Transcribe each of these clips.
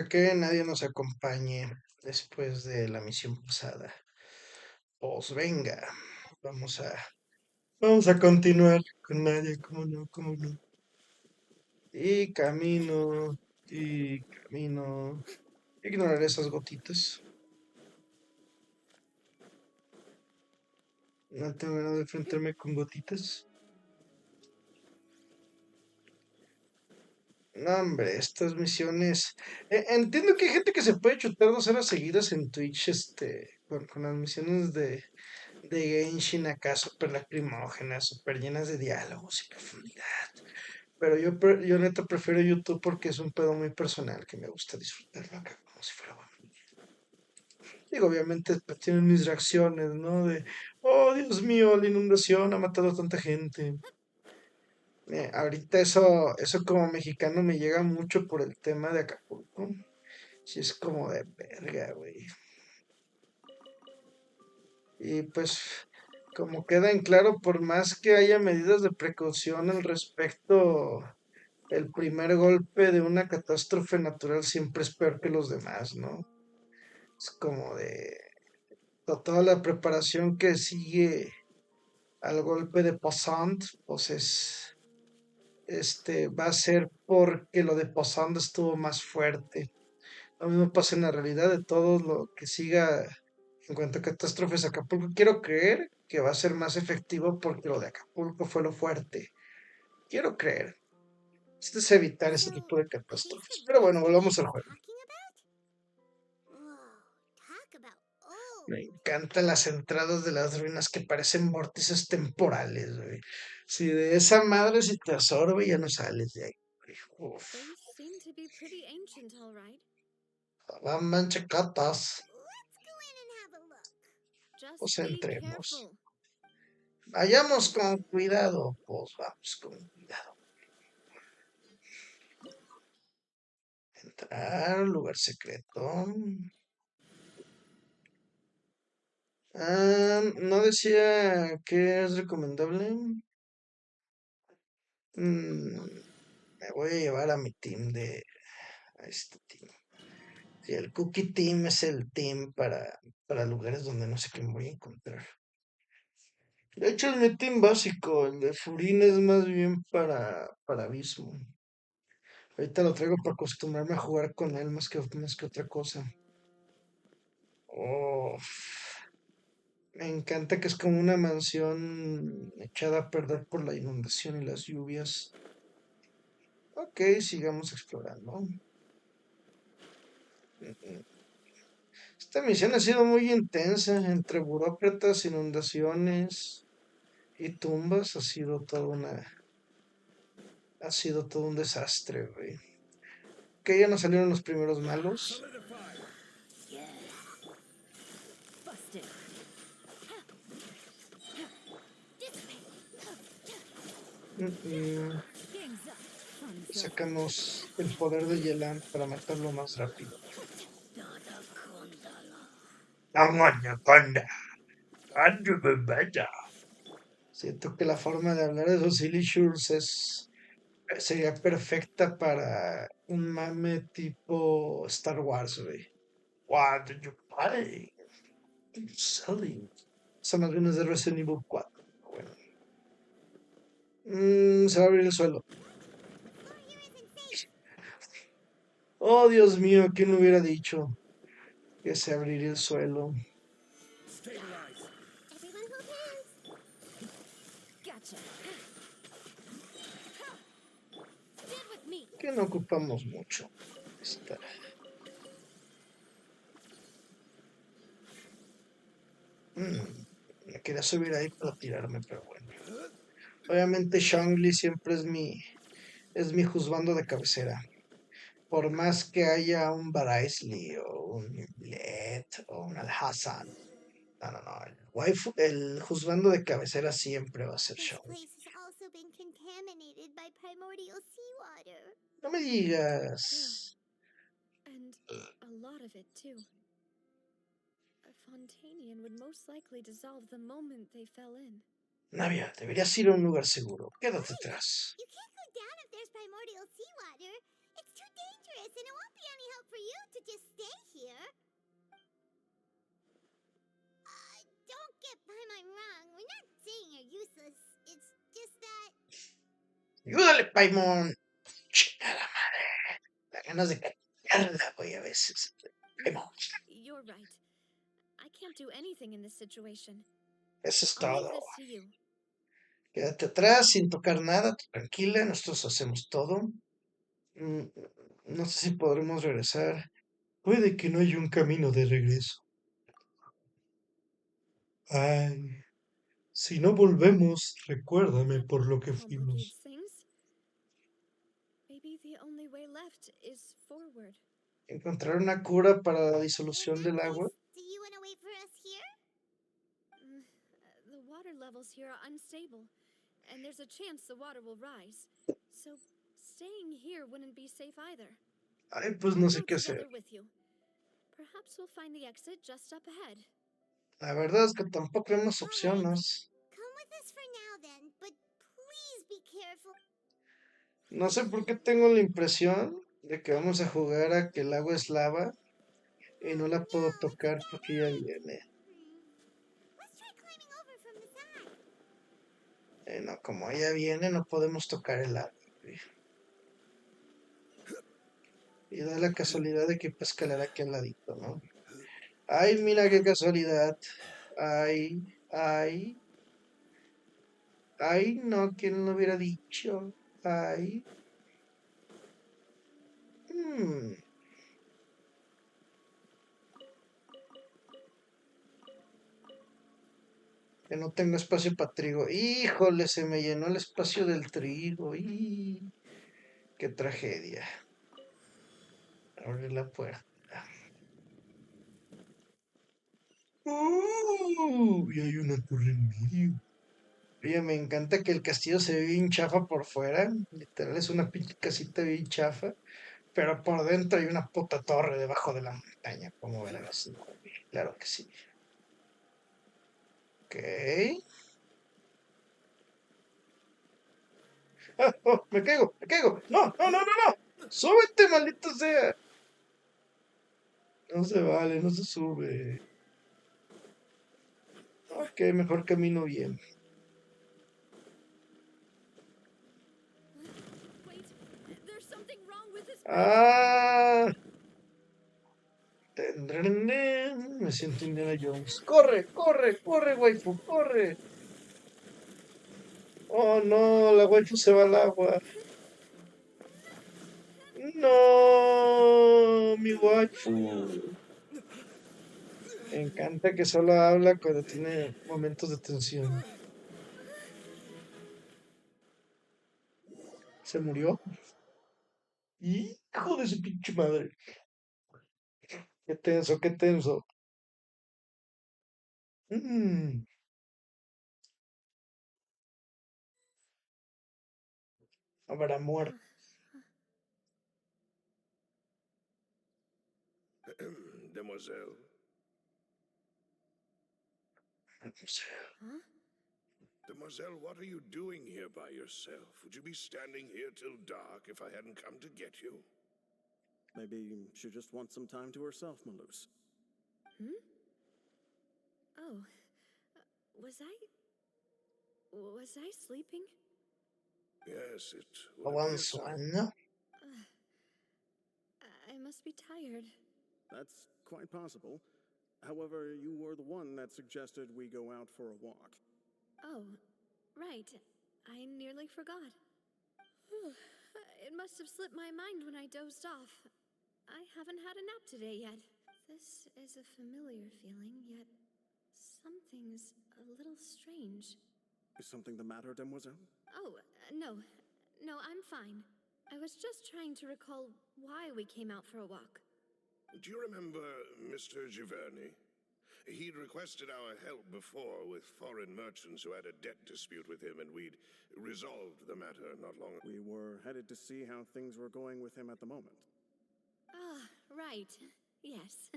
Que nadie nos acompañe después de la misión pasada. Pues venga, vamos a, vamos a continuar con nadie, cómo no, cómo no. Y camino, y camino. Ignorar esas gotitas. No tengo ganas de enfrentarme con gotitas. No, hombre, estas misiones. Entiendo que hay gente que se puede chutar 2 horas seguidas en Twitch, con las misiones de Genshin acá, súper lacrimógenas, súper llenas de diálogos y profundidad. Pero yo neta prefiero YouTube porque es un pedo muy personal que me gusta disfrutarlo acá como si fuera bueno. Digo, obviamente pues, tienen mis reacciones, ¿no? Oh Dios mío, la inundación ha matado a tanta gente. Ahorita eso como mexicano me llega mucho por el tema de Acapulco. Sí, es como de verga, güey. Y pues, como queda en claro, por más que haya medidas de precaución al respecto, el primer golpe de una catástrofe natural siempre es peor que los demás, ¿no? Es como de toda la preparación que sigue al golpe de Passant, pues va a ser porque lo de Passant estuvo más fuerte. Lo mismo pasa en la realidad de todo lo que siga en cuanto a catástrofes Acapulco. Quiero creer que va a ser más efectivo porque lo de Acapulco fue lo fuerte. Quiero creer. Esto es evitar ese So, tipo de he's catástrofes. the Pero very bueno, thing volvamos al he's juego. talking about? Whoa, talk about Me old. encantan las entradas de las ruinas que parecen vórtices temporales, güey. Si de esa madre si te absorbe ya no sales de ahí, güey. Uf. They seem to be pretty ancient, all right. Van manchacatas. Let's go in and have a look. Just Pues be entremos. careful. Vayamos con cuidado. Pues vamos con cuidado. Entrar, lugar secreto. No decía que es recomendable. Me voy a llevar a mi team a este team. Sí, el Cookie Team es el team para lugares donde no sé qué me voy a encontrar. De hecho, es mi team básico. El de Furin es más bien para Abismo. Ahorita lo traigo para acostumbrarme a jugar con él más que otra cosa. Oh, me encanta que es como una mansión echada a perder por la inundación y las lluvias. Ok, sigamos explorando. Esta misión ha sido muy intensa, entre burócratas, inundaciones y tumbas, ha sido todo un desastre, güey. Que ya nos salieron los primeros malos. Busted. Mm, mm, Game's up. Fun's over. Sacamos el poder de Yelan para matarlo más rápido. Siento que la forma de hablar de los Silly Shures sería perfecta para un mame tipo Star Wars, güey. What did you play? Selling. Esa más bien es de Resident Evil 4. Bueno. Se va a abrir el suelo. Oh, Dios mío, ¿quién lo hubiera dicho que se abriría el suelo? Everyone hold hands. Gotcha. Stand with me. Que no ocupamos mucho. Está. Me quería subir ahí para tirarme, pero bueno. Obviamente Shangli siempre es mi juzgando de cabecera. Por más que haya un Baraisley o un Let o un Al-Hassan. No, no, no. El juzgando de cabecera siempre va a ser This Shangli. place has also been contaminated by primordial seawater. No me digas. And a lot of it, too. A Fontanian would most likely dissolve the moment they fell in. Navia, deberías ir a un lugar seguro. Quédate atrás. You can't go down if there's primordial seawater. It's too dangerous and it won't be any help for you. Ayúdale, Paimon. Chingada madre. Da ganas de cagarla, güey, a veces. Paimon. You're right. I can't do anything in this situation. Eso es I'll leave todo. this to you. Quédate atrás sin tocar nada, tú tranquila, nosotros hacemos todo. Mm, No sé si podremos regresar. Puede que no haya un camino de regreso. Ay, si no volvemos, recuérdame That por lo que complicates fuimos. things. Maybe the only way left is forward. Encontrar una cura para la In disolución that del agua. case, do you want to wait for us here? The water levels here are unstable, and there's a chance the water will rise. So staying here wouldn't be safe either. Ay, pues no I'll sé go qué hacer. together with you. Perhaps we'll find the exit just up ahead. La verdad es que tampoco vemos All right. opciones. Come with us for now then, but please be careful. No sé por qué tengo la impresión de que vamos a jugar a que el agua es lava y no la No, puedo it's tocar porque ya fine. viene. Let's try climbing over from the side. No, como ella viene, no podemos tocar el agua. Güey. Y da la casualidad de que puede escalar aquí al ladito, ¿no? Ay, mira qué casualidad. Ay, ay, ay, no, ¿quién lo hubiera dicho? Ay. mm, que no tengo espacio para trigo. Híjole, se me llenó el espacio del trigo. Qué tragedia. Abrir la puerta. Y hay una torre en medio. Oye, me encanta que el castillo se ve bien chafa por fuera. Literal es una pinche casita bien chafa. Pero por dentro hay una puta torre debajo de la montaña. Como verás. No, güey, claro que sí. Ok. ¡Ah! ¡Oh! ¡Me caigo! ¡Me caigo! ¡No! ¡No, no, no, no! ¡Súbete, maldito sea! No se vale, no se sube. Ok, mejor camino bien. Wait, there's something wrong with this bridge. ¡Ah! Me siento Indiana Jones. ¡Corre, corre, corre, waifu! ¡Corre! ¡Oh, no! La waifu se va al agua. ¡No! Mi waifu. Me encanta que solo habla cuando tiene momentos de tensión. ¿Se murió? Hijo de su pinche madre. Qué tenso, qué tenso. Mm, habrá muerto. Demoiselle, Huh? Demoiselle, what are you doing here by yourself? Would you be standing here till dark if I hadn't come to get you? Maybe she just wants some time to herself, Maloose. Oh, was I sleeping? Yes, it would ¿O appear so. sueño? I must be tired. That's quite possible. However, you were the one that suggested we go out for a walk. Oh, right. I nearly forgot. It must have slipped my mind when I dozed off. I haven't had a nap today yet. This is a familiar feeling, yet something's a little strange. Is something the matter, Demoiselle? Oh, no. No, I'm fine. I was just trying to recall why we came out for a walk. Do you remember Mr. Giverny? He'd requested our help before with foreign merchants who had a debt dispute with him, and we'd resolved the matter not long ago. We were headed to see how things were going with him at the moment. Ah, right. Yes.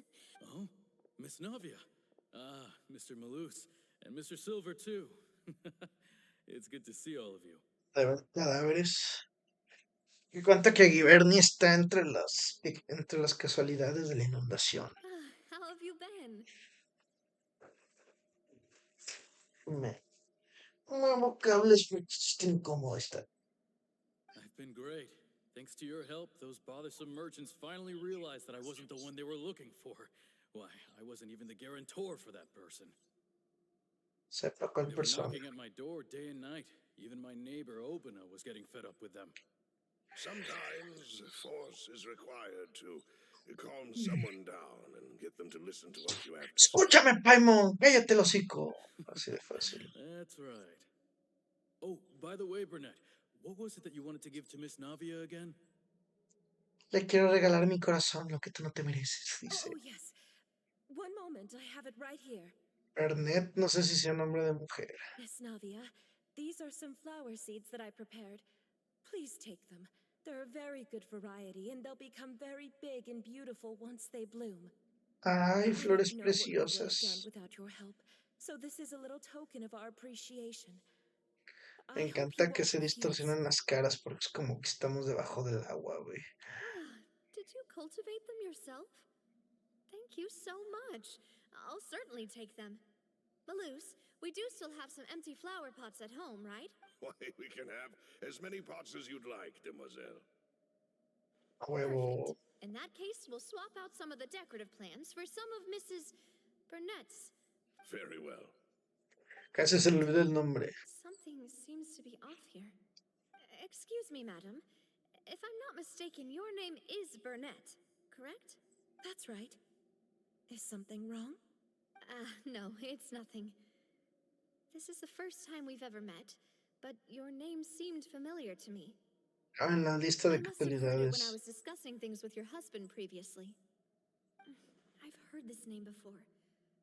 Oh, Miss Navia. Ah, Mr. Maloose. And Mr. Silver, too. It's good to see all of you. De ver cadáveres. Y cuenta que Giverny está entre las casualidades de la inundación. How have you been? Me muevo cables porque está incómodo esta. been great. Thanks to your help, those bothersome merchants finally realized that I wasn't the one they were looking for. Why, I wasn't even the guarantor for that person. Sepa cuál They were persona. knocking at my door day and night. Even my neighbor Obina was getting fed up with them. Sometimes force is required to calm someone down and get them to listen to what you have to say. Escúchame, Paimon, cállate el hocico. Así de fácil. That's right. Oh, by the way, Burnett, what was it that you wanted to give to Miss Navia again? Le quiero regalar mi corazón, lo que tú no te mereces, dice. Oh, yes. One moment, I have it right here. Ernest, no sé si sea nombre de mujer. Miss Navia, these are some flower seeds that I prepared. Please take them. They're a very good variety, and they'll become very big and beautiful once they bloom. Ay, I flores don't know what we would have done preciosas. without your help, so this is a little token of our appreciation. Me I hope you encanta que won't se refuse. distorsionan las caras porque es como que estamos debajo del agua, güey. Did you cultivate them yourself? Thank you so much. I'll certainly take them. Maloose, we do still have some empty flower pots at home, right? Why, we can have as many pots as you'd like, demoiselle. A huevo. Perfect. In that case, we'll swap out some of the decorative plants for some of Mrs. Burnett's. Very well. Casi se le olvida el nombre. Something seems to be off here. Excuse me, madam. If I'm not mistaken, your name is Burnett, correct? That's right. Is something wrong? No, it's nothing. This is the first time we've ever met, but your name seemed familiar to me. Ah, en la lista de I must have heard it when I casualidades. was discussing things with your husband previously. I've heard this name before.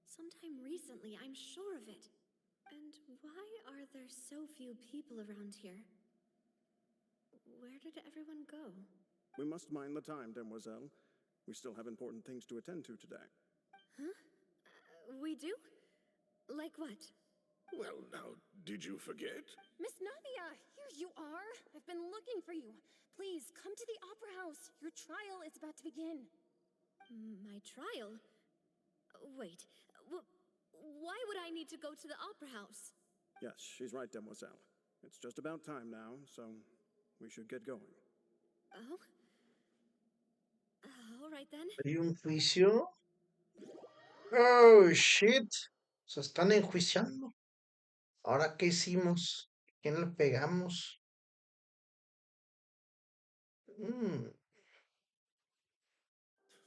Sometime recently, I'm sure of it. And why are there so few people around here? Where did everyone go? We must mind the time, demoiselle. We still have important things to attend to today. Huh? We do? Like what? Well, now, did you forget? Miss Navia, here you are. I've been looking for you. Please, come to the Opera House. Your trial is about to begin. My trial? Wait, why would I need to go to the Opera House? Yes, she's right, demoiselle. It's just about time now, so we should get going. Oh? All right then. ¿Hay un juicio? Oh, shit. Se están enjuiciando. ¿Ahora qué hicimos? ¿Quién le pegamos? Mm.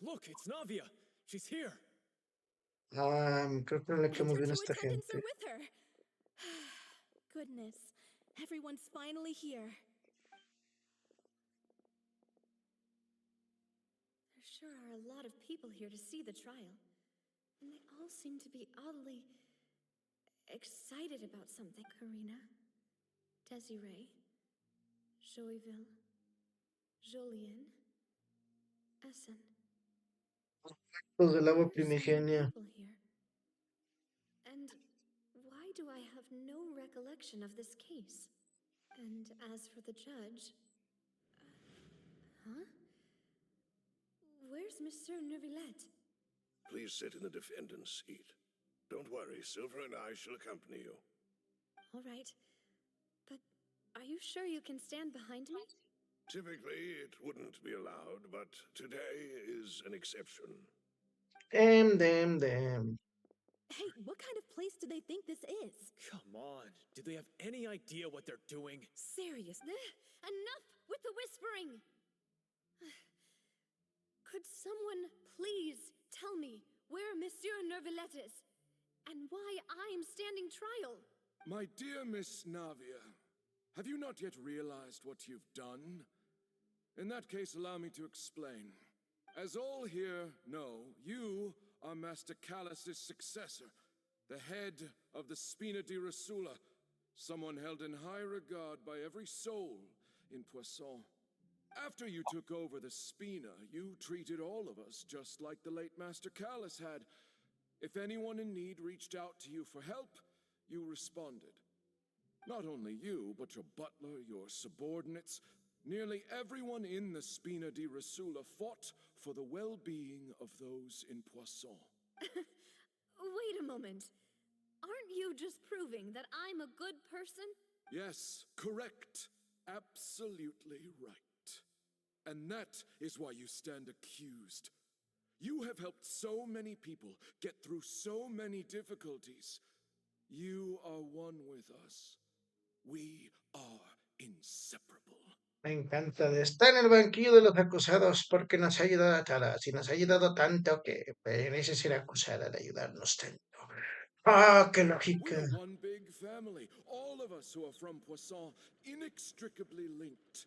Look, it's Navia. She's here. Creo que no le And quedamos your bien a two esta attendants gente. are with her. Goodness, everyone's finally here. There sure are a lot of people here to see the trial. And they all seem to be oddly excited about something. Karina, Desiree, Joyville, Jolien, Essen. Los del agua Why are so many primigenia. people here? And why do I have no recollection of this case? And as for the judge... huh? Where's Monsieur Neuvillette? Please sit in the defendant's seat. Don't worry, Silver and I shall accompany you. All right. But are you sure you can stand behind me? Typically, it wouldn't be allowed, but today is an exception. Damn. Hey, what kind of place do they think this is? Come on. Do they have any idea what they're doing? Seriously? Enough with the whispering! Could someone please tell me where Monsieur Neuvillette is? And why I'm standing trial? My dear Miss Navia, have you not yet realized what you've done? In that case, allow me to explain. As all here know, you are Master Callus's successor, the head of the Spina di Rosula, someone held in high regard by every soul in Poisson. After you took over the Spina, you treated all of us just like the late Master Callus had. If anyone in need reached out to you for help, you responded. Not only you, but your butler, your subordinates, nearly everyone in the Spina di Rosula fought for the well-being of those in Poisson. Wait a moment. Aren't you just proving that I'm a good person? Yes, correct. absolutely right. And that is why you stand accused. You have helped so many people get through so many difficulties. You are one with us. We are inseparable. Me encanta de estar en el banquillo de los acusados porque nos ha ayudado a todos y nos ha ayudado tanto que merece ser acusada de ayudarnos tanto. ¡Ah, qué We lógica! are one big family, all of us who are from Poisson, inextricably linked.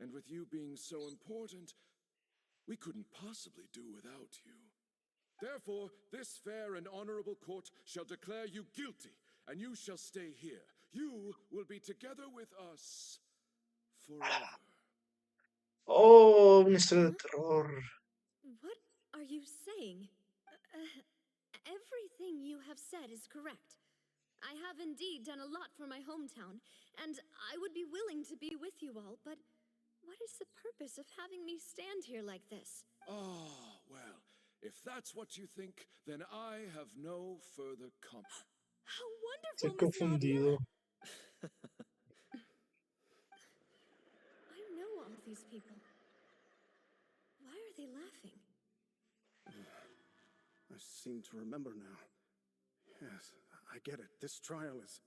And with you being so important, we couldn't possibly do without you. Therefore, this fair and honorable court shall declare you guilty, and you shall stay here. You will be together with us forever. ¡Oh, una historia de terror! What are you saying? Everything you have said is correct. I have indeed done a lot for my hometown, and I would be willing to be with you all, but what is the purpose of having me stand here like this? Ah, well, if that's what you think, then I have no further comment. How Estoy wonderful, Miss Nadia! confundido. I know all these people. Why are they laughing? I seem to remember now. Yes, I get it. This trial is...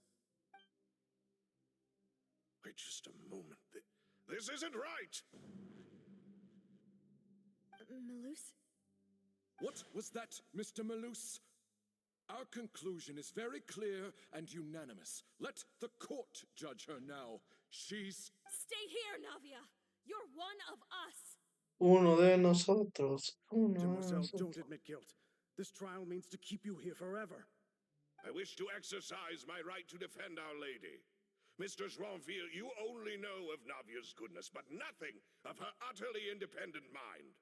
Wait just a moment. This isn't right! Malus? What was that, Mr. Malus? Our conclusion is very clear and unanimous. Let the court judge her now. She's... Stay here, Navia! You're one of us! Uno de nosotros. Uno de Demoiselle, don't nosotros. admit guilt. This trial means to keep you here forever. I wish to exercise my right to defend Our Lady. Mr. Joinville, you only know of Navia's goodness, but nothing of her utterly independent mind.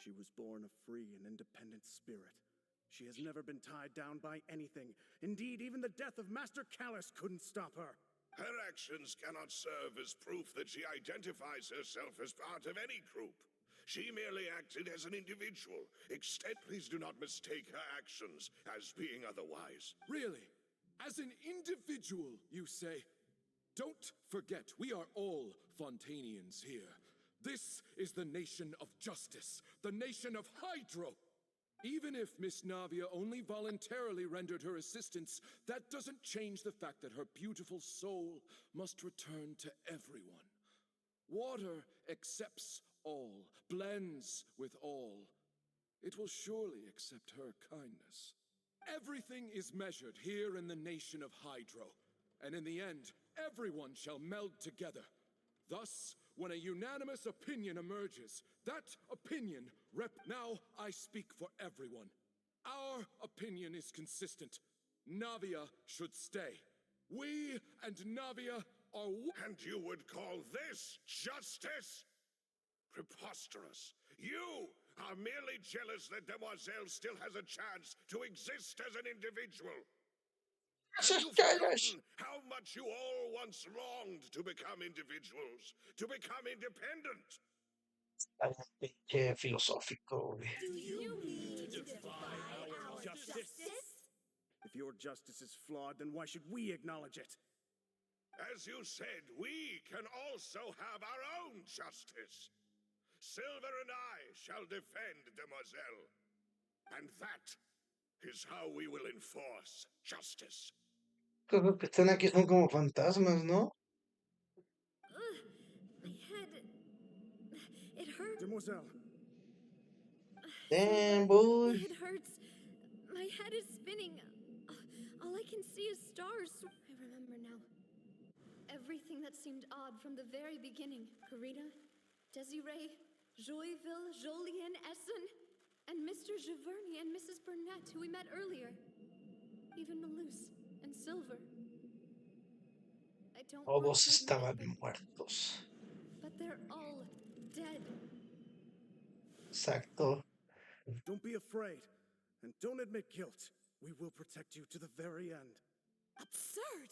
She was born a free and independent spirit. She has never been tied down by anything. Indeed, even the death of Master Callus couldn't stop her. Her actions cannot serve as proof that she identifies herself as part of any group. She merely acted as an individual. Please do not mistake her actions as being otherwise. Really? As an individual, you say? Don't forget, we are all Fontanians here. This is the nation of justice, the nation of Hydro. Even if Miss Navia only voluntarily rendered her assistance, that doesn't change the fact that her beautiful soul must return to everyone. Water accepts all, blends with all. It will surely accept her kindness. Everything is measured here in the nation of Hydro, and in the end, everyone shall meld together. Thus, when a unanimous opinion emerges, that opinion Now I speak for everyone. Our opinion is consistent. Navia should stay. We and Navia are And you would call this justice? Preposterous. You are merely jealous that Demoiselle still has a chance to exist as an individual. Have you forgotten how much you all once longed to become individuals, to become independent? Qué filosófico, güey. Do you mean to defy our justice? If your justice is flawed, then why should we acknowledge it? As you said, we can also have our own justice. Silver and I shall defend Demoiselle. And that is how we will enforce justice. Todos los que están aquí son como fantasmas, ¿no? My head. It hurts. Demoiselle, Damn, boy. It hurts. My head is spinning. All I can see is stars. I remember now. Everything that seemed odd from the very beginning. Karina, Desiree, Joyville, Jolien, Essen, and Mr. Giverny and Mrs. Burnett, who we met earlier. Even Malus and Silver. I don't want Todos to admit estaban it, muertos. but they're all dead. Exacto. don't be afraid. And don't admit guilt. We will protect you to the very end. Absurd!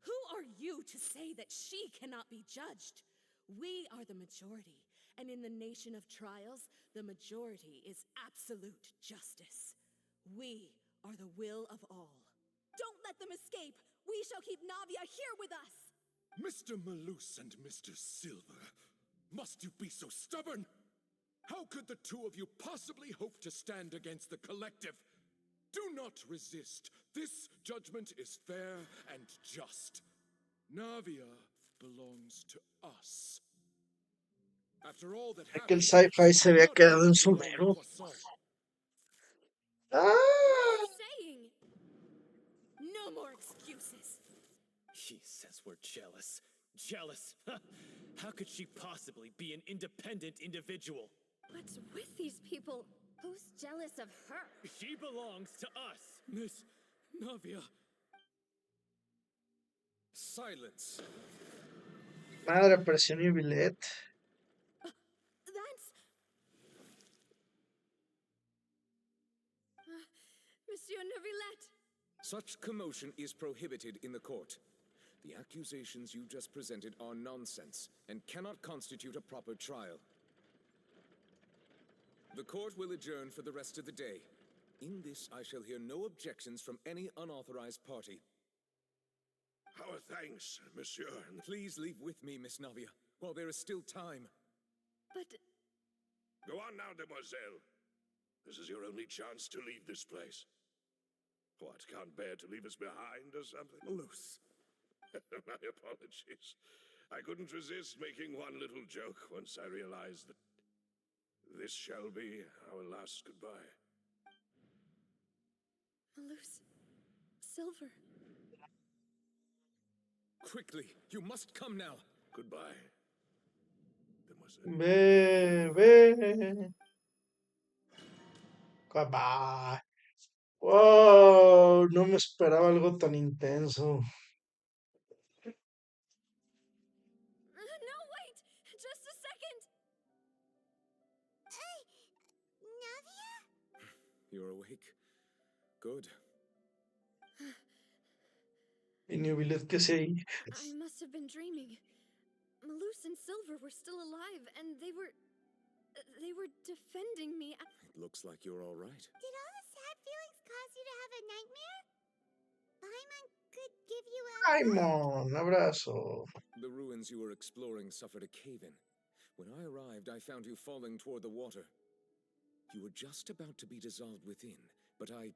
Who are you to say that she cannot be judged? We are the majority, and in the nation of trials, the majority is absolute justice. We are the will of all. Don't let them escape! We shall keep Navia here with us! Mr. Malus and Mr. Silver, must you be so stubborn? How could the two of you possibly hope to stand against the collective? Do not resist. This judgment is fair and just. Navia belongs to us. After all that Que el happened, sci-fi she se could había not quedado wait en too su long mero. to assault. What are ¡Ah! you saying? No more excuses. She says we're jealous. Jealous? How could she possibly be an independent individual? What's with these people? Who's jealous of her? She belongs to us. Miss Navia. Silence. Madre, apareció mi billet. That's... Monsieur Neuvillette. Such commotion is prohibited in the court. The accusations you just presented are nonsense and cannot constitute a proper trial. The court will adjourn for the rest of the day. In this, I shall hear no objections from any unauthorized party. Our thanks, monsieur. Please leave with me, Miss Navia, while there is still time. But Go on now, demoiselle. This is your only chance to leave this place. What, can't bear to leave us behind or something? Malus. My apologies. I couldn't resist making one little joke once I realized that this shall be our last goodbye. Malus, Silver. Quickly, you must come now. Goodbye, demoiselle. Bebé. Bye. Wow, no me esperaba algo tan intenso. No, wait! Just a second! Navia? You're awake? Good. Y mi billet que se ahí. I must have been dreaming. Malus and Silver were still alive, and they were defending me. It looks like you're all right. Did all the sad feelings cause you to have a nightmare? Paimon could give you a... Raimon, abrazo. The ruins you were exploring suffered a cave-in. When I arrived, I found you falling toward the water. You were just about to be dissolved within, but I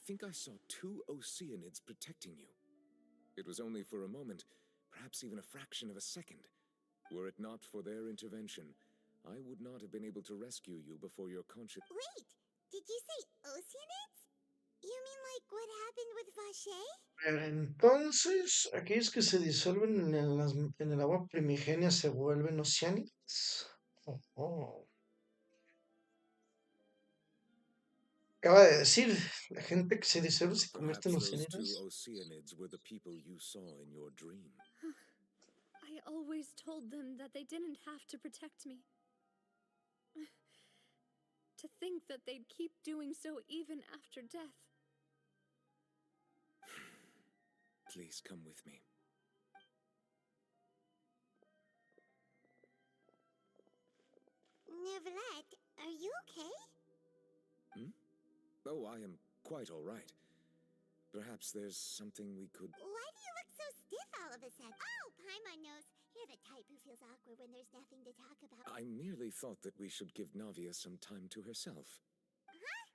think I saw two Oceanids protecting you. It was only for a moment, perhaps even a fraction of a second. Were it not for their intervention, I would not have been able to rescue you before your conscience... Wait, did you say Oceanids? You mean like what happened with Vache? Entonces, aquellos que se disuelven en el agua primigenia se vuelven oceánicos. Oh. Acaba de decir, la gente que se disuelve se convierte en Perhaps those two oceánicos. Oceanids were the people you saw in your dream. I always told them that they didn't have to protect me. To think that they'd keep doing so even after death. Please come with me. Neuvillette, are you okay? Oh, I am quite all right. Perhaps there's something we could... Why do you look so stiff all of a sudden? Oh, Paimon knows. You're the type who feels awkward when there's nothing to talk about. I merely thought that we should give Navia some time to herself. Huh?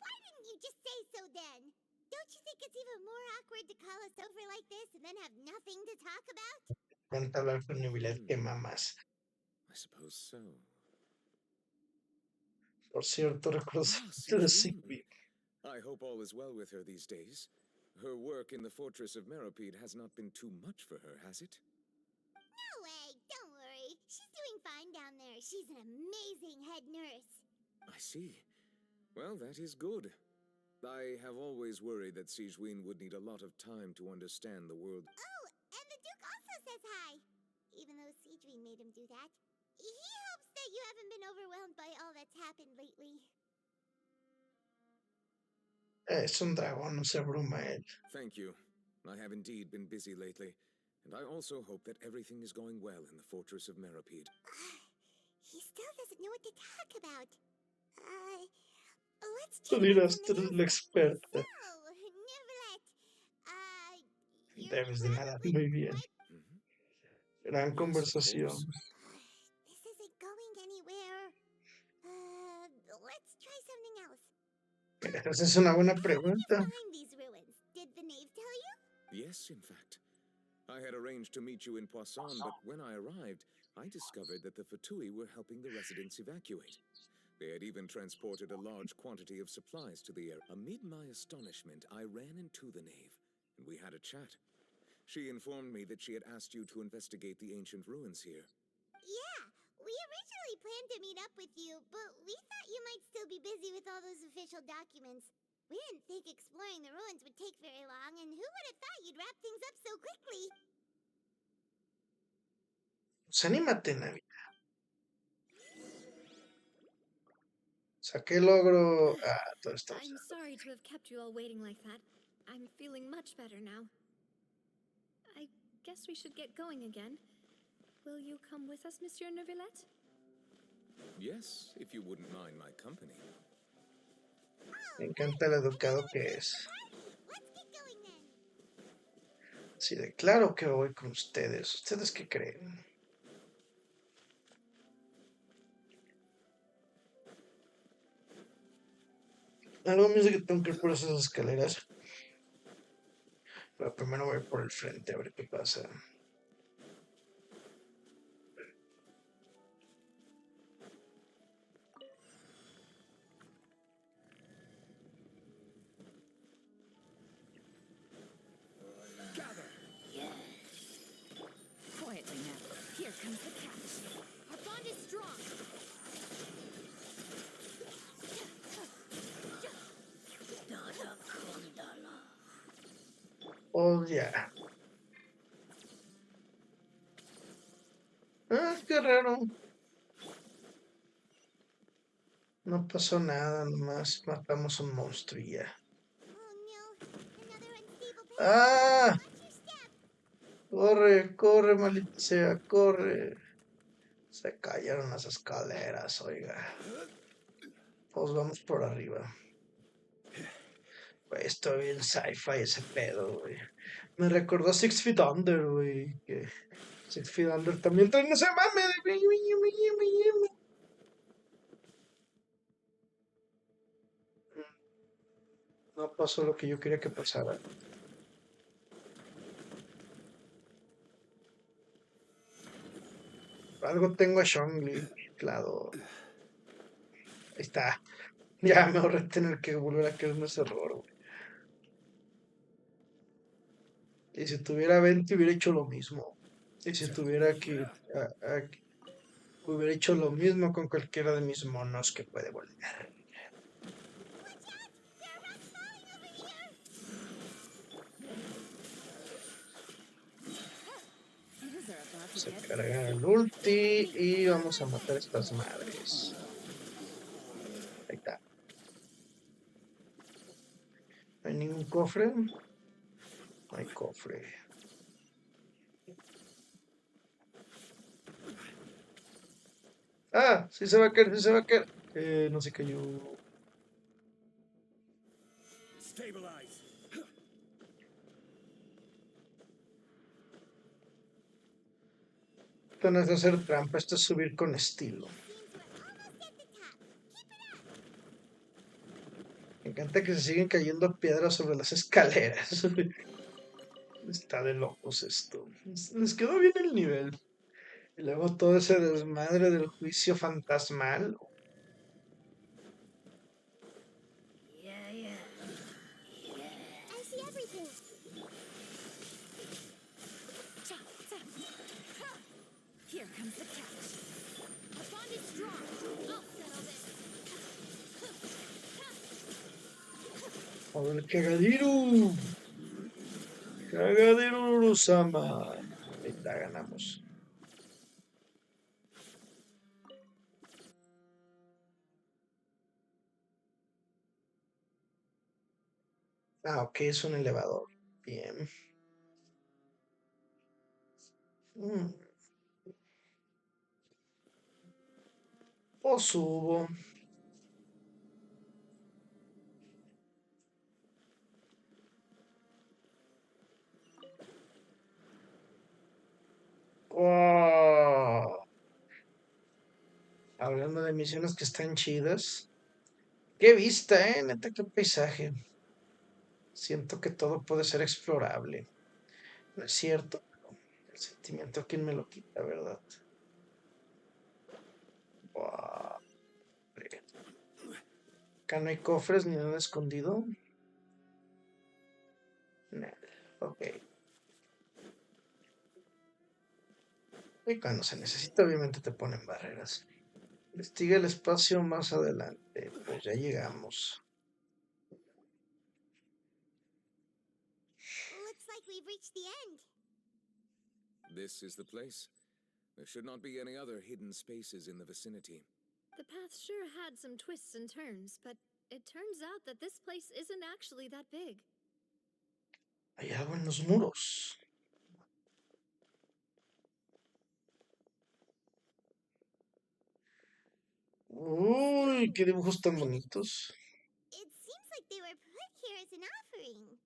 Why didn't you just say so then? Don't you think it's even more awkward to call us over like this and then have nothing to talk about? Cuenta hablar con mi billet que mamas. I suppose so. Por cierto, recuerdo de Sijin. I hope all is well with her these days. Her work in the fortress of Meropide has not been too much for her, has it? No way, don't worry. She's doing fine down there. She's an amazing head nurse. I see. Well, that is good. I have always worried that Sijin would need a lot of time to understand the world. Oh, and the Duke also says hi. Even though Sijin made him do that. He hopes that you haven't been overwhelmed by all that's happened lately. Es un dragón, no se abruma él. Thank you. I have indeed been busy lately, and I also hope that everything is going well in the fortress of Meropide. He still doesn't know what to talk about. Let's Tú check on dirás, tú something eres else la then. experta. So, Neuvillette, Debes de nada. Muy bien. Gran Yes, of conversación. course. This isn't going anywhere. Let's try something else. Esa es una buena How did you pregunta. find these ruins? Did the knave tell you? Yes, in fact. I had arranged to meet you in Poisson, but when I arrived, I discovered that the Fatui were helping the residents evacuate. They had even transported a large quantity of supplies to the area. Amid my astonishment, I ran into the knave, and we had a chat. She informed me that she had asked you to investigate the ancient ruins here. Yeah, we originally planned to meet up with you, but we thought you might still be busy with all those official documents. We didn't think exploring the ruins would take very long, and who would have thought you'd wrap things up so quickly? Pues anímate, Navi. O sea, ¿qué logro? Todo está I'm sorry to have kept you all waiting like that. I'm feeling much better now. I guess we should get going again. Will you come with us, Monsieur Neuvillette? Yes, if you wouldn't mind my company. Me encanta lo educado que es. Let's get going then. Sí, de claro que voy con ustedes. ¿Ustedes qué creen? Algo me dice que tengo que ir por esas escaleras. Pero primero voy por el frente a ver qué pasa. Quietly now. Here comes the catch. Our bond is strong. Oh, ya. Qué raro. No pasó nada, nomás matamos un monstruo y ya. Oh no, another unstable path. ¡Ah! Watch your step. Corre, corre, maldita sea, corre. Se cayeron las escaleras, oiga. Pues vamos por arriba. Güey, está bien sci-fi ese pedo, güey. Me recordó Six Feet Under, güey. Que Six Feet Under también trae ese mame de... No pasó lo que yo quería que pasara. Algo tengo a Shongli, claro. Ahí está. Ya me ahorré tener que volver a caerme ese error, güey. Y si tuviera 20 hubiera hecho lo mismo. Y si tuviera hubiera hecho lo mismo con cualquiera de mis monos que puede volver. Watch out! There are rocks falling over here. Se carga el ulti y vamos a matar a estas madres. Ahí está. ¿No hay ningún cofre? No hay cofre. ¡Ah! Sí se va a caer, sí se va a caer. No se cayó. Stabilize. Esto no es hacer trampa, esto es subir con estilo. Me encanta que se siguen cayendo piedras sobre las escaleras. Está de locos esto. Les quedó bien el nivel. Y luego todo ese desmadre del juicio fantasmal. I see everything. Here comes the catch. Our bond is strong. I'll settle this. A ver, cagadero. Cagadero, Sama. Ahí está, ganamos. Ok, es un elevador. Bien. O subo. Hablando de misiones que están chidas. Qué vista, neta, qué paisaje. Siento que todo puede ser explorable. No es cierto, pero el sentimiento, ¿quién me lo quita, verdad? Buah, acá no hay cofres ni nada escondido. Nah, ok. Y cuando se necesita, obviamente te ponen barreras. Investiga el espacio más adelante. Pues ya llegamos. Looks like we've reached the end. This is the place. There should not be any other hidden spaces in the vicinity. The path sure had some twists and turns, but it turns out that this place isn't actually that big. Hay agua en los muros. Uy, qué dibujos tan bonitos. It seems like they were put here as an offering.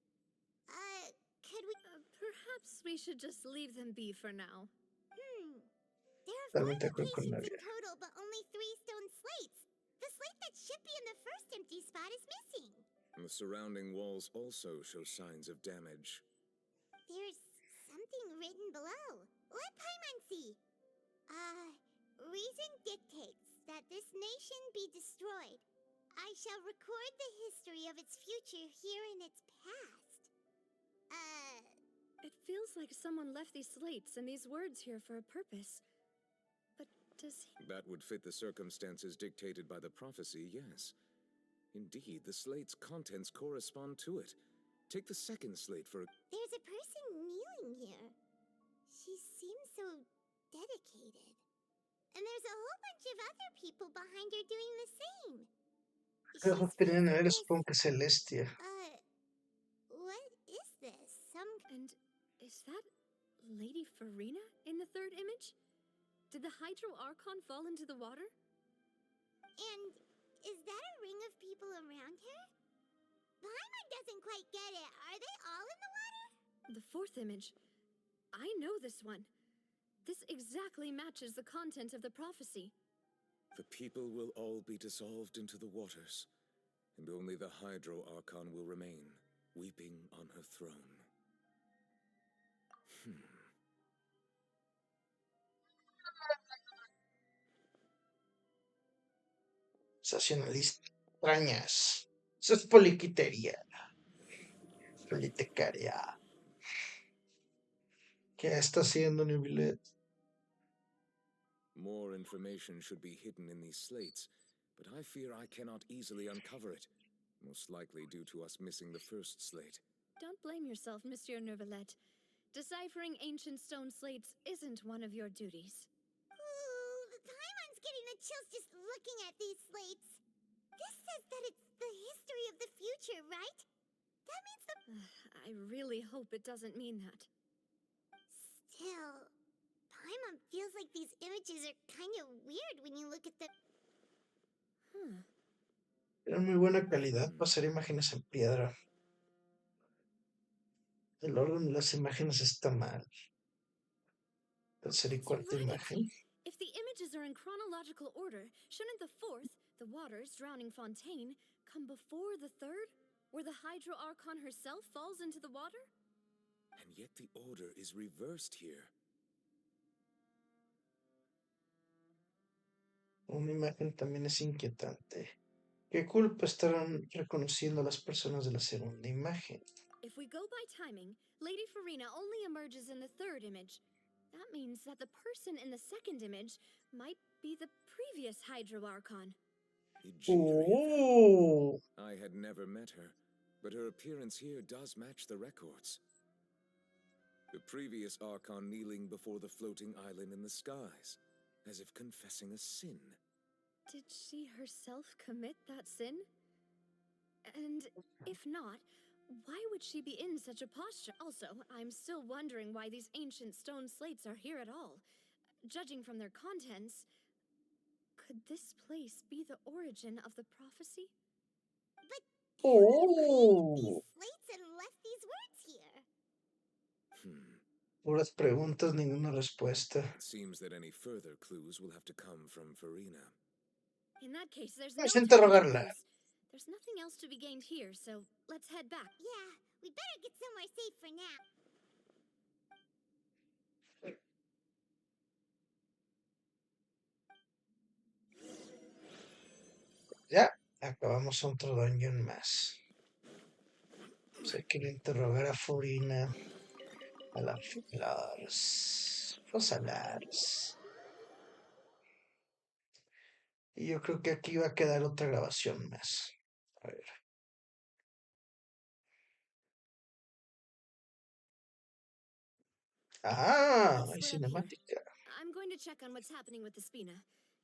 Could we... Perhaps we should just leave them be for now. There are 4 Totalmente de acuerdo con locations in Nadia. total, but only 3 stone slates. The slate that should be in the first empty spot is missing. The surrounding walls also show signs of damage. There's something written below. Let Paimon see. Reason dictates that this nation be destroyed. I shall record the history of its future here in its past. It feels like someone left these slates and these words here for a purpose. But does he... That would fit the circumstances dictated by the prophecy, yes. Indeed, the slate's contents correspond to it. Take the second slate for... There's a person kneeling here. She seems so dedicated. And there's a whole bunch of other people behind her doing the same. Ojos tenían a ver, supongo que Celestia. What is this? And is that Lady Farina in the third image? Did the Hydro Archon fall into the water? And is that a ring of people around her? Paimon doesn't quite get it. Are they all in the water? The fourth image. I know this one. This exactly matches the content of the prophecy. The people will all be dissolved into the waters, and only the Hydro Archon will remain, weeping on her throne. Sensacionalista. Extrañas. Eso es poliquitería. Politicaria. ¿Qué está haciendo Nubilet? More information should be hidden in these slates, but I fear I cannot easily uncover it, most likely due to us missing the first slate. Don't blame yourself, Monsieur Neuvillette. Deciphering ancient stone slates isn't one of your duties. Ooh, Paimon's getting the chills just looking at these slates. This says that it's the history of the future, right? That means the... I really hope it doesn't mean that. Still, Paimon feels like these images are kind of weird when you look at the... Tienen muy buena calidad para hacer imágenes en piedra. El orden de las imágenes está mal. Tercera y cuarta imagen. If the images are in chronological order, shouldn't the fourth, the waters drowning fontaine, come before the third, where the Hydro Archon herself falls into the water? And yet the order is reversed here. Una imagen también es inquietante. ¿Qué culpa estarán reconociendo a las personas de la segunda imagen? If we go by timing, Lady Farina only emerges in the third image. That means that the person in the second image might be the previous Hydro Archon. Oh! I had never met her, but her appearance here does match the records. The previous Archon kneeling before the floating island in the skies, as if confessing a sin. Did she herself commit that sin? And if not, why would she be in such a posture? Also, I'm still wondering why these ancient stone slates are here at all. Judging from their contents, could this place be the origin of the prophecy? But Oh! these slates and left these words here. Puras preguntas, ninguna respuesta. It seems that any further clues will have to come from Farina. In that case, there's no Vamos a time to interrogarla. lose. There's nothing else to be gained here, so let's head back. Yeah, we better get somewhere safe for now. Ya, acabamos otro dungeon más. Pues hay que ir a interrogar a Farina, a la Lars, Lars. Y yo creo que aquí va a quedar otra grabación más. A ver. Ah, hay Split up here. cinemática. I'm going to check on what's happening with the Spina.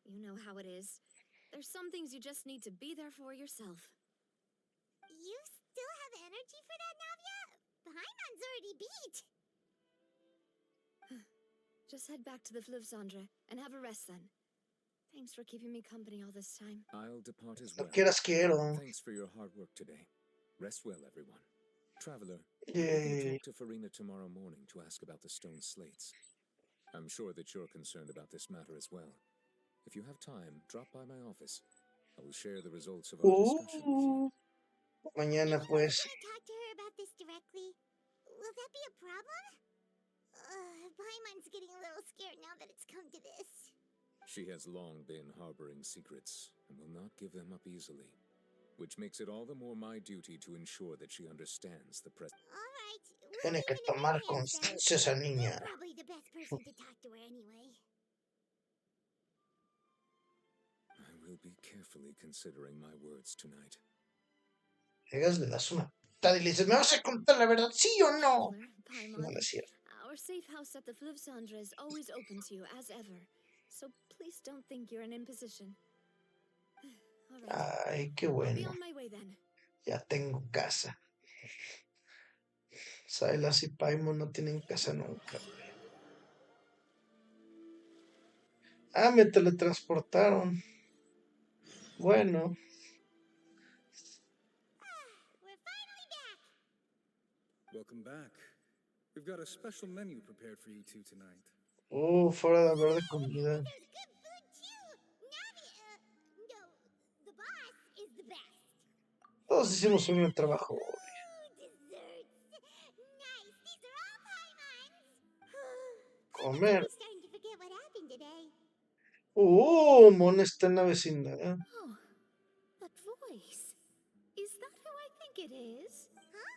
You know how it is. There's some things you just need to be there for yourself. You still have energy for that, Navia? Paimon's already beat. Just head back to the Fluvsandre and have a rest then. Thanks for keeping me company all this time. I'll depart as No well. quieras quiero. Thanks for your hard work today. Rest well, everyone. Traveler, Yay. you can talk to Farina tomorrow morning to ask about the stone slates. I'm sure that you're concerned about this matter as well. If you have time, drop by my office. I will share the results of our discussion with you. Mañana If you pues. want to talk to her about this directly, will that be a problem? Paimon's getting a little scared now that it's come to this. She has long been harboring secrets and will not give them up easily, which makes it all the more my duty to ensure that she understands the present. All right, we'll Tiene leave que it in her tomar hands then. constancia esa niña. You're probably the best person to talk to her anyway. I will be carefully considering my words tonight. Llegas, le das una patada y le dices, ¿me vas a contar la verdad, sí o no? Paimon, No, no es cierto. our safe house at the Fluvsandre is always open to you, as ever. So please don't think you're an imposition. All right. Ay, qué I'll be bueno. on my way then. Ya tengo casa. Silas y Paimon no tienen casa nunca. Ah, me teletransportaron. Bueno. We're finally back. Welcome back. We've got a special menu prepared for you two tonight. Fuera de hablar de comida. There's good food too. Navia, no, the boss is the best. Todos hicimos un buen trabajo. Ooh, desserts. Nice. These are all Paimon's. Comer. I'm starting to forget what happened today. Mon está en la vecindad. Oh, that voice. Is that who I think it is? Huh?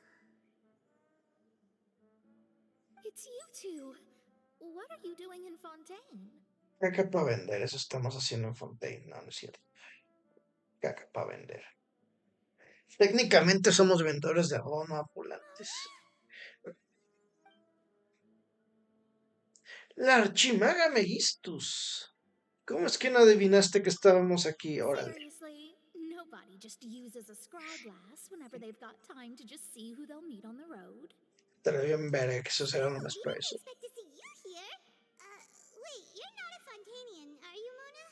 It's you two. What are you doing in Fontaine? Caca para vender. Eso estamos haciendo en Fontaine. No, no es cierto. Caca para vender. Técnicamente somos vendedores de abono ambulantes. La archimaga Megistus. ¿Cómo es que no adivinaste que estábamos aquí? Órale. Seriously, nobody just uses a scry glass whenever they've got time to just see who they'll meet on the road. Estaría bien ver que eso será nomás We para didn't eso. expect to see you here. Wait, you're not a Fontanian, are you, Mona?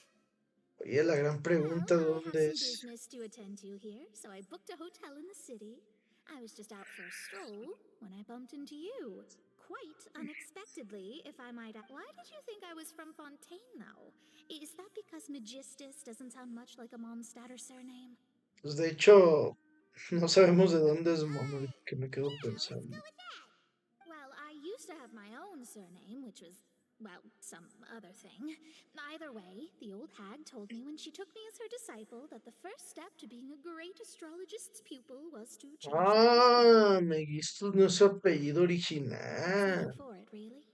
Oye, la gran pregunta, Well, I have ¿dónde some es? business to attend to here, so I booked a hotel in the city. I was just out for a stroll when I bumped into you. Quite unexpectedly, if I might add. Why did you think I was from Fontaine, though? Is that because Magistus doesn't sound much like a Mondstadt surname? Pues de hecho, no sabemos de dónde es Mono, que me quedo pensando. Well, I used to have my own surname, which was, well, some other thing. Either way, the old hag told me when she took me as her disciple that the first step to being a great astrologist's pupil was to change Ah, Megistus no es su apellido That's original. nothing for it, really.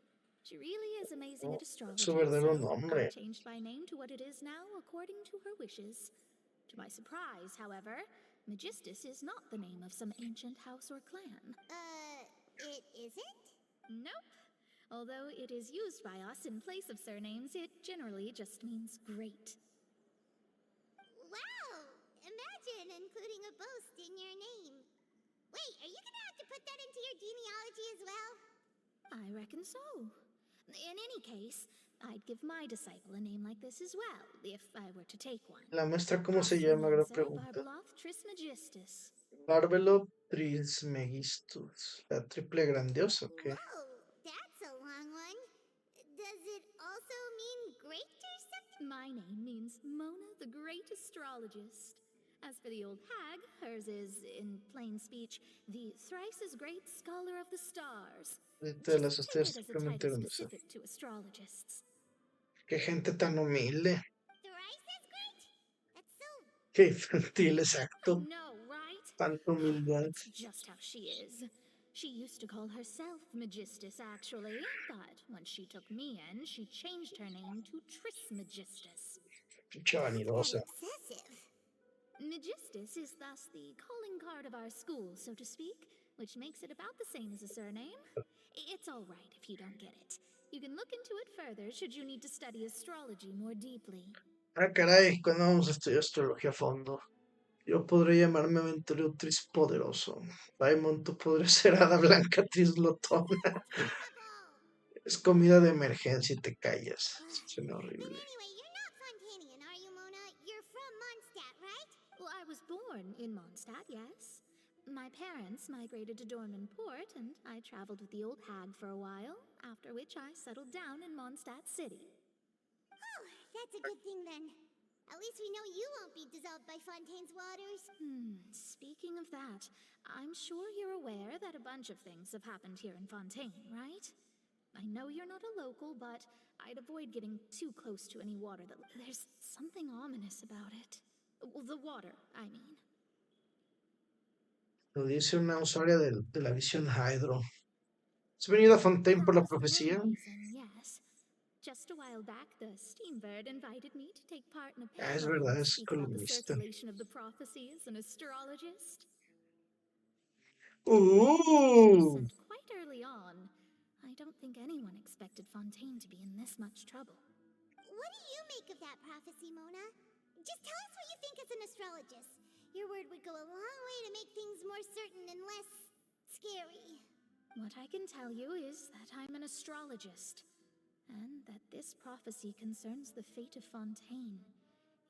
She really is amazing at astrology, Su verdadero so nombre. I changed my name to what it is now according to her wishes. To my surprise, however, Magistus is not the name of some ancient house or clan. It isn't? Nope. Although it is used by us in place of surnames, it generally just means great. Wow! Imagine including a boast in your name. Wait, are you gonna have to put that into your genealogy as well? I reckon so. In any case, I'd give my disciple a name like this as well, if I were to take one. La maestra, ¿cómo se llama? Gran pregunta. Barbeloth Trismegistus. Barbelo Trismegistus. La triple grandiosa, ¿o qué? Whoa, that's a long My name means Mona the Great Astrologist. As for the old hag, hers is, in plain speech, the thrice as great scholar of the stars. De las Just take estrellas it as a simplemente title eran eso. specific to astrologists. Qué gente tan humilde. Thrice as great? That's so. Qué infantil, I exacto. know, right? Tanta humildad. That's just how she is. She used to call herself Magistus, actually, but when she took me in, she changed her name to Trismegistus. Pinche That vanidosa. obsessive. Magistus is thus the calling card of our school, so to speak, which makes it about the same as a surname. It's all right if you don't get it. You can look into it further should you need to study astrology more deeply. Ah, caray, cuando vamos a estudiar astrología a fondo. Yo podré llamarme aventurero poderoso. Paimon, tú podrías ser hada blanca trislotona. Es comida de emergencia y te callas. Suena But horrible. anyway, you're not Fontanian, are you, Mona? You're from Mondstadt, right? Well, I was born in Mondstadt, yes. My parents migrated to Dormanport, and I traveled with the old hag for a while, after which I settled down in Mondstadt City. Oh, that's a good thing then. At least we know you won't be dissolved by Fontaine's waters. Speaking of that, I'm sure you're aware that a bunch of things have happened here in Fontaine, right? I know you're not a local, but I'd avoid getting too close to any water that... There's something ominous about it. Well, the water, I mean. Lo dice una usuaria de la visión Hydro. ¿Has venido a Fontaine por la That was for profecía? no reason, yes. Just a while back, the Steambird invited me to take part in a Ah, es panel verdad, and es speak about the columnista. circulation of the prophecy as an astrologist. ¡Uh! And quite early on, I don't think anyone expected Fontaine to be in this much trouble. What do you make of that prophecy, Mona? Just tell us what you think as an astrologist. Your word would go a long way to make things more certain and less scary. What I can tell you is that I'm an astrologist, and that this prophecy concerns the fate of Fontaine,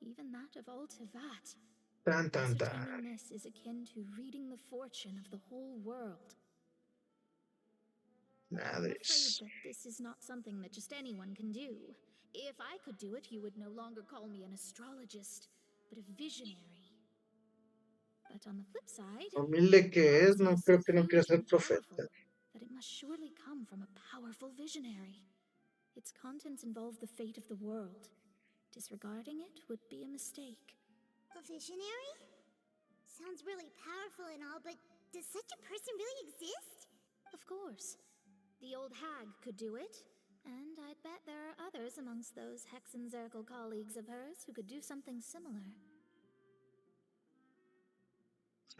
even that of Altivat. Tan, tan, tan. Ascertaining this is akin to reading the fortune of the whole world. I'm afraid that this is not something that just anyone can do. If I could do it, you would no longer call me an astrologist, but a visionary. But on the flip side, Humilde que es, no creo que no quiera ser profeta. that it must surely come from a powerful visionary. Its contents involve the fate of the world. Disregarding it would be a mistake. A visionary? Sounds really powerful and all, but does such a person really exist? Of course. The old hag could do it, and I'd bet there are others amongst those Hexenzirkel colleagues of hers who could do something similar.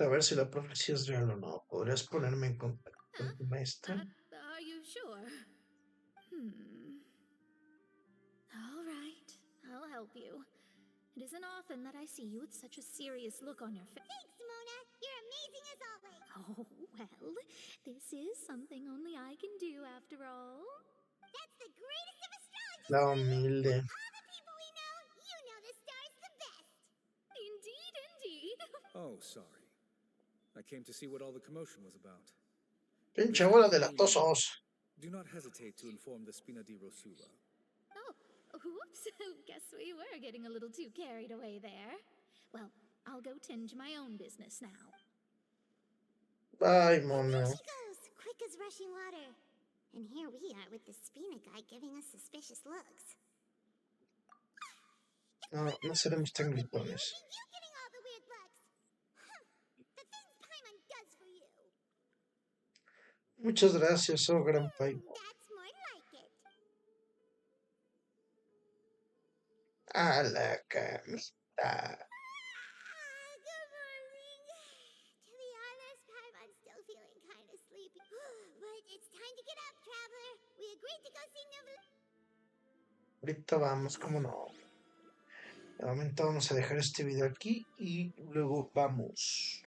A ver si la profecía es real o no. ¿Podrías ponerme en contacto con tu maestra? Are you sure? All right, I'll help you. It isn't often that I see you with such a serious look on your face. Thanks, Mona. You're amazing as always. Oh, well, this is something only I can do after all. That's the greatest of astrologists. La humilde. All the people we know, you know the star's the best. Indeed, indeed. Oh, sorry. I came to see what all the commotion was about. Pinche bola de latosos. Do not hesitate to inform the Spina di Rosula. Oh, whoops. Guess we were getting a little too carried away there. Well, I'll go tend to my own business now. Ay, There Mona. she goes, quick as rushing water. And here we are with the Spina guy giving us suspicious looks. No, no seremos tan gritones. You getting all the weird looks. The things Paimon does for you. Muchas gracias, oh gran Paimon. That's more like it. A la camita. Good morning. To be honest, Paimon's still feeling kind of sleepy. But it's time to get up, traveler. We agreed to go see Nova. Ahorita vamos, cómo no. De momento vamos a dejar este video aquí y luego vamos.